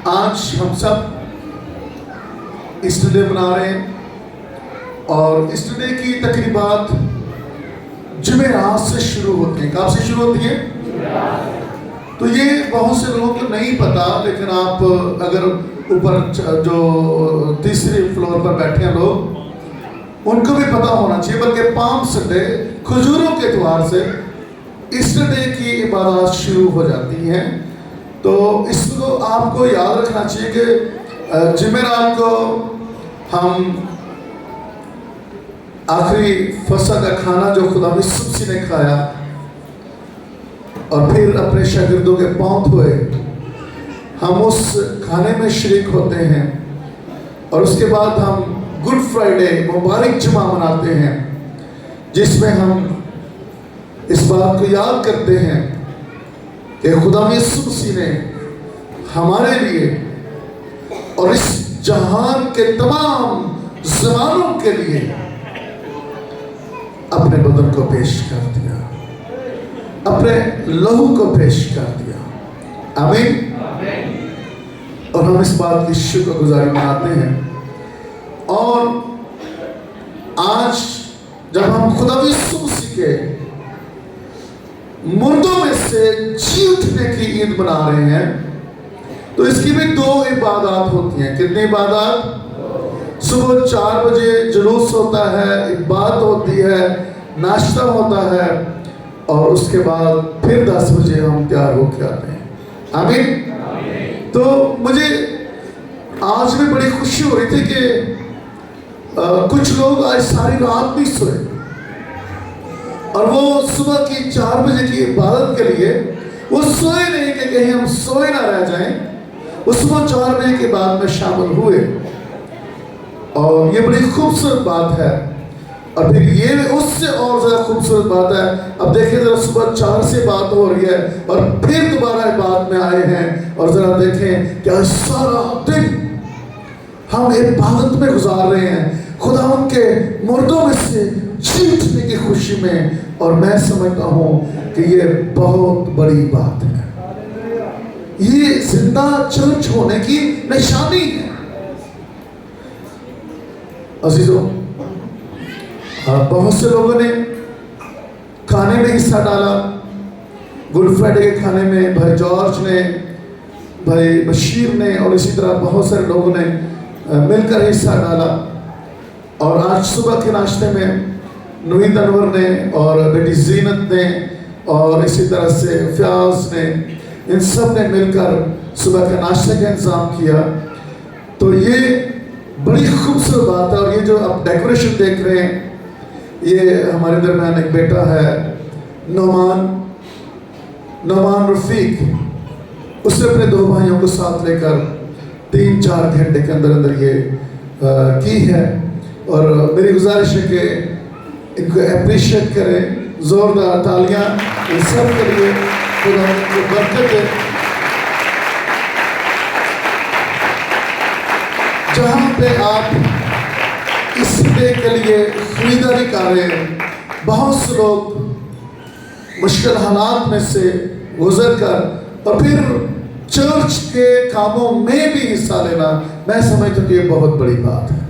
آج ہم سب Easter day منا رہے ہیں اور ایسٹر ڈے کی تقریبات جمعرات سے شروع ہوتی ہیں. کب سے شروع ہوتی ہیں؟ تو یہ بہت سے لوگوں کو نہیں پتا، لیکن آپ اگر اوپر جو تیسری فلور پر بیٹھے ہیں لوگ، ان کو بھی پتا ہونا چاہیے. بلکہ پام سنڈے کھجوروں کے اتوار سے ایسٹر ڈے کی عبادات شروع ہو جاتی ہیں. تو اس کو آپ کو یاد رکھنا چاہیے کہ جمعرات کو ہم آخری فصح کا کھانا جو خدا یسوع مسیح نے کھایا اور پھر اپنے شاگردوں کے پاؤں دھوئے، ہم اس کھانے میں شریک ہوتے ہیں. اور اس کے بعد ہم گڈ فرائیڈے مبارک جمعہ مناتے ہیں، جس میں ہم اس بات کو یاد کرتے ہیں کہ خدا یسوع مسیح نے ہمارے لیے اور اس جہان کے تمام زمانوں کے لیے اپنے بدن کو پیش کر دیا، اپنے لہو کو پیش کر دیا. آمین. اور ہم اس بات کی شکر گزاری مناتے ہیں. اور آج جب ہم خدا یسوع مسیح کے مردوں میں سے جی اٹھنے کی عید منا رہے ہیں، تو اس کی بھی 2 عبادات ہوتی ہیں. کتنی عبادات؟ صبح 4 بجے جلوس ہوتا ہے، عبادت ہوتی ہے، ناشتہ ہوتا ہے، اور اس کے بعد پھر 10 بجے ہم تیار ہو کے آتے ہیں. آمین. تو مجھے آج بھی بڑی خوشی ہو رہی تھی کہ کچھ لوگ آج ساری رات نہیں سوئے، اور وہ صبح کی 4 بجے کی عبادت کے لیے وہ سوئے نہیں کہ کہیں ہم سوئے نہ رہ جائیں. وہ صبح 4 بجے کے بعد میں شامل ہوئے، اور یہ بڑی خوبصورت بات ہے. اور پھر یہ اس سے اور زیادہ خوبصورت بات ہے. اب دیکھیں ذرا صبح 4 سے بات ہو رہی ہے اور پھر دوبارہ عبادت میں آئے ہیں، اور ذرا دیکھیں کہ آج سارا دن ہم عبادت میں گزار رہے ہیں، خدا ان کے مردوں میں سے جی اٹھنے کی خوشی میں. اور میں سمجھتا ہوں کہ یہ بہت بڑی بات ہے. یہ زندہ چرچ ہونے کی نشانی ہے. عزیزوں، بہت سے لوگوں نے کھانے میں حصہ ڈالا. گڈ فرائیڈے کے کھانے میں بھائی جارج نے، بھائی بشیر نے، اور اسی طرح بہت سارے لوگوں نے مل کر حصہ ڈالا. اور آج صبح کے ناشتے میں نوید انور نے اور بیٹی زینت نے اور اسی طرح سے فیاض نے، ان سب نے مل کر صبح کے ناشتے کا انتظام کیا. تو یہ بڑی خوبصورت بات ہے. اور یہ جو آپ ڈیکوریشن دیکھ رہے ہیں، یہ ہمارے درمیان ایک بیٹا ہے نعمان رفیق. اس نے اپنے 2 بھائیوں کو ساتھ لے کر 3-4 گھنٹے کے اندر اندر یہ کی ہے. اور میری گزارش ہے کہ ان کو اپریشیٹ کریں. زوردار تالیاں ان سب کے لیے. خدا ان کو برکت دے. جہاں پہ آپ اس ڈے کے لیے خریداری کر رہے ہیں، بہت سے لوگ مشکل حالات میں سے گزر کر اور پھر چرچ کے کاموں میں بھی حصہ لینا، میں سمجھتا ہوں کہ یہ بہت بڑی بات ہے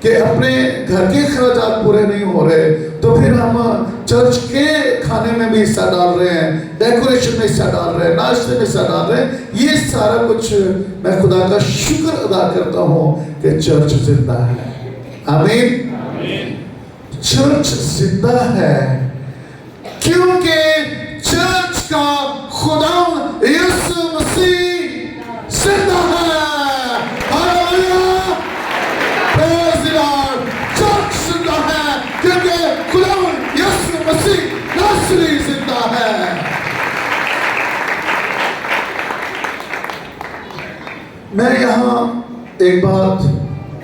کہ اپنے گھر کے اخراجات پورے نہیں ہو رہے تو پھر ہم چرچ کے کھانے میں بھی حصہ ڈال رہے ہیں، ڈیکوریشن میں حصہ ڈال رہے ہیں، ناشتے میں حصہ ڈال رہے ہیں. یہ سارا کچھ میں خدا کا شکر ادا کرتا ہوں کہ چرچ زندہ ہے. آمین. چرچ زندہ ہے کیونکہ چرچ کا خدا یسوع مسیح زندہ ہے. چرچ زندہ ہے کیونکہ خدا یسوع مسیح ناصری زندہ ہے. میں یہاں ایک بات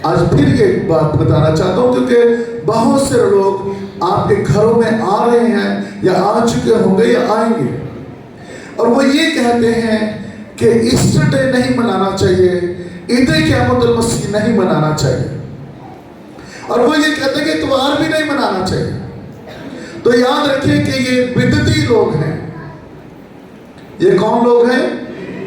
آج پھر ایک بات بتانا چاہتا ہوں، کیونکہ بہت سے لوگ آپ کے گھروں میں آ رہے ہیں یا آ چکے ہوں گے یا آئیں گے، اور وہ یہ کہتے ہیں کہ ایسٹر ڈے نہیں منانا چاہیے، عید قیامت المسیح نہیں منانا چاہیے، اور وہ یہ کہتے ہیں کہ اتوار بھی نہیں منانا چاہیے. تو یاد رکھیں کہ یہ بدعتی لوگ ہیں. یہ کون لوگ ہیں؟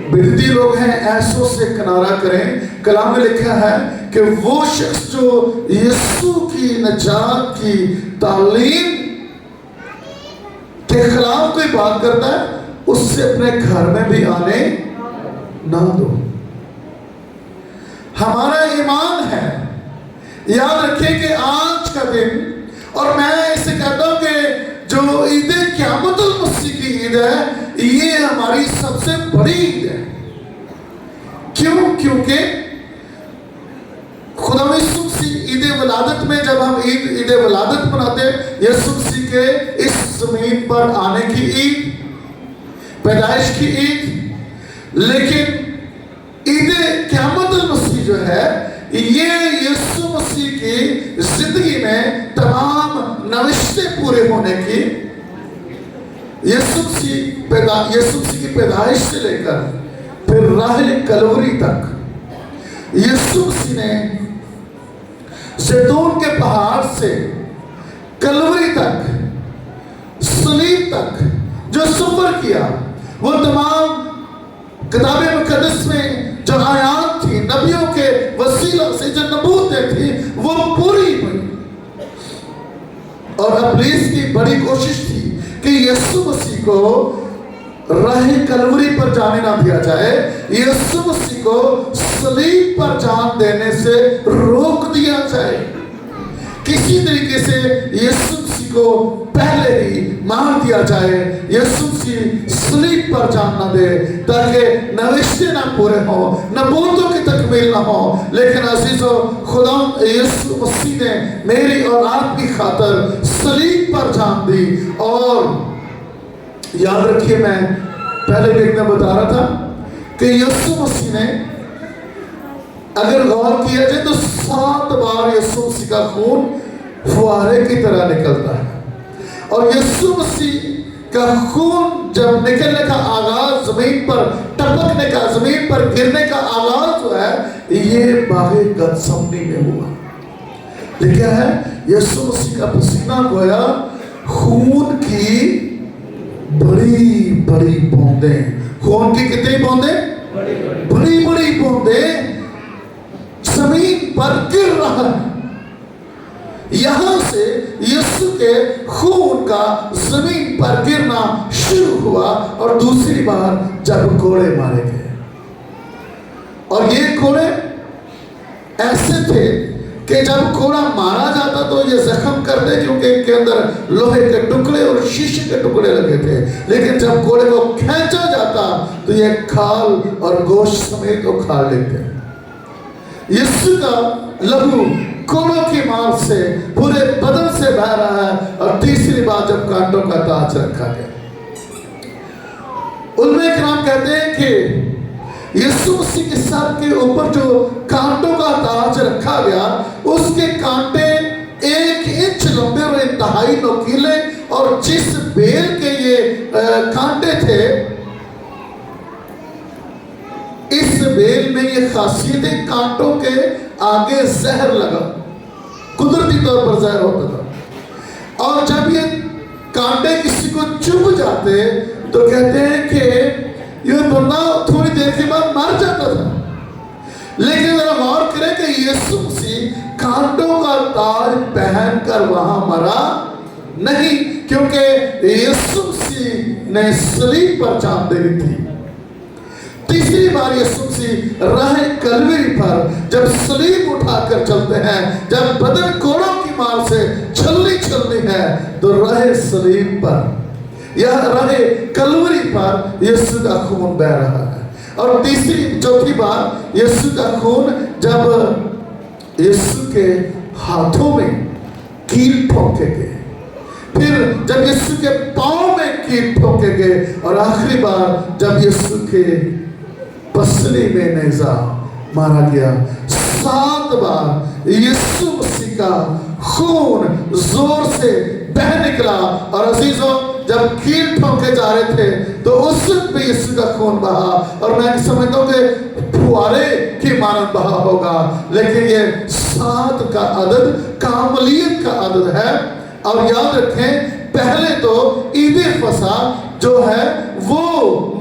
بدعتی لوگ ہیں ایسوں سے کنارہ کریں. کلام میں لکھا ہے کہ وہ شخص جو یسوع کی نجات کی تعلیم کے خلاف کوئی بات کرتا ہے اس سے اپنے گھر میں بھی آنے نہ دو. ہمارا ایمان ہے. یاد رکھیں کہ آج کا دن، اور میں اسے کہتا ہوں کہ جو عید قیامت المسیح کی عید ہے یہ ہماری سب سے بڑی عید ہے. کیوں؟ کیونکہ خدا یسوع مسیح عید ولادت میں جب ہم عید ولادت مناتے ہیں، یسوع مسیح کے اس زمین پر آنے کی عید، پیدائش کی عید. لیکن عید قیامت المسیح جو ہے یہ یسوع مسیح کی زندگی میں تمام نوشتیں پورے ہونے کی، یسوع مسیح کی پیدائش سے لے کر پھر راہ کلوری تک یسوع مسیح نے زیتون کے پہاڑ سے کلوری تک، صلیب تک جو سفر کیا، وہ تمام کتاب مقدس میں جو آیات تھی، نبیوں کے وسیلہ سے جو نبوتیں تھی وہ پوری ہوئی. اور ابلیس کی بڑی کوشش تھی کہ یسوع مسیح کو راہ کلوری پر جانے نہ دیا جائے، یسوع مسیح کو صلیب پر جان دینے سے روک دیا جائے. کسی طریقے سے یسوع مسیح کو پہلے ہی مار دیا جائے، یسوع مسیح صلیب پر جان نہ دے تاکہ نوشتیں نہ پورے ہوں، نبوتوں کی تکمیل نہ ہو. لیکن عزیزو، خدا یسوع مسیح نے میری اور آپ کی خاطر صلیب پر جان دی. اور یاد رکھیے، میں پہلے بھی میں بتا رہا تھا کہ یسوع مسیح نے اگر غور کیا جائے تو 7 بار یسوع مسیح کا خون فوارے کی طرح نکلتا ہے. اور یسوع مسیح کا خون جب نکلنے کا آغاز، زمین پر ٹپکنے کا، زمین پر گرنے کا آغاز جو ہے یہ باغ گتسمنی میں ہوا. لکھا ہے یسوع مسیح کا پسینہ گویا خون کی بڑی بڑی بوندیں، خون کی کتنی بوندیں؟ بڑی بڑی بوندیں زمین پر گر رہا ہے. یہاں سے یسوع کے خون کا زمین پر گرنا شروع ہوا. اور دوسری بار جب کوڑے مارے گئے، اور یہ کوڑے ایسے تھے کہ جب کوڑا مارا جاتا تو یہ زخم کرتے، کیونکہ ان کے اندر لوہے کے ٹکڑے اور شیشے کے ٹکڑے لگے تھے. لیکن جب کوڑے کو کھینچا جاتا تو یہ کھال اور گوشت سمیت اکھاڑ لیتے. یسوع کا لہو کوڑوں کی مار سے پورے بدن سے بہہ رہا ہے. اور تیسری بار جب کانٹوں کا تاج رکھا گیا، علماء کرام کہتے ہیں کہ یسوع مسیح کے سر کے اوپر جو کانٹوں کا تاج رکھا گیا، اس کے کانٹے 1 انچ لمبے اور انتہائی نوکیلے. اور جس بیل کے یہ کانٹے تھے، اس بیل میں یہ خاصیت ہے، کانٹوں کے آگے زہر لگا، قدرتی طور پر زہر ہوتا تھا. اور جب یہ کانٹے کسی کو چبھ جاتے تو کہتے ہیں کہ یہ بندہ تھوڑی دیر کے بعد مر جاتا تھا. لیکن ذرا غور کریں کہ یسوع مسیح کانٹوں کا تاج پہن کر وہاں مرا نہیں، کیونکہ یسوع مسیح نے صلیب پر جان دینی تھی. تیسری بار یسوع مسیح راہ کلوری پر جب صلیب اٹھا کر چلتے ہیں، جب بدن کوڑوں کی مار سے چھلنی ہے، تو راہ صلیب پر یا راہ کلوری پر یسوع کا خون بہ رہا ہے. اور چوتھی بار یسوع کا خون جب یسوع کے ہاتھوں میں کیل ٹھوکے گئے، پھر جب یسوع کے پاؤں میں کیل ٹھوکے گئے، اور آخری بار جب یسوع کے پسلی میں نیزہ مارا گیا. 7 بار یسوع مسیح کا خون زور سے بہ نکلا. اور عزیزوں، جب کیل ٹھوکے جا رہے تھے تو اس وقت بھی یسوع کا خون بہا. اور میں سمجھتا ہوں کہ فوارے کی مانند بہا ہوگا، لیکن یہ 7 کا عدد کاملیت کا عدد ہے. اور یاد رکھیں، پہلے تو عید فصح جو ہے وہ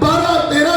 12-13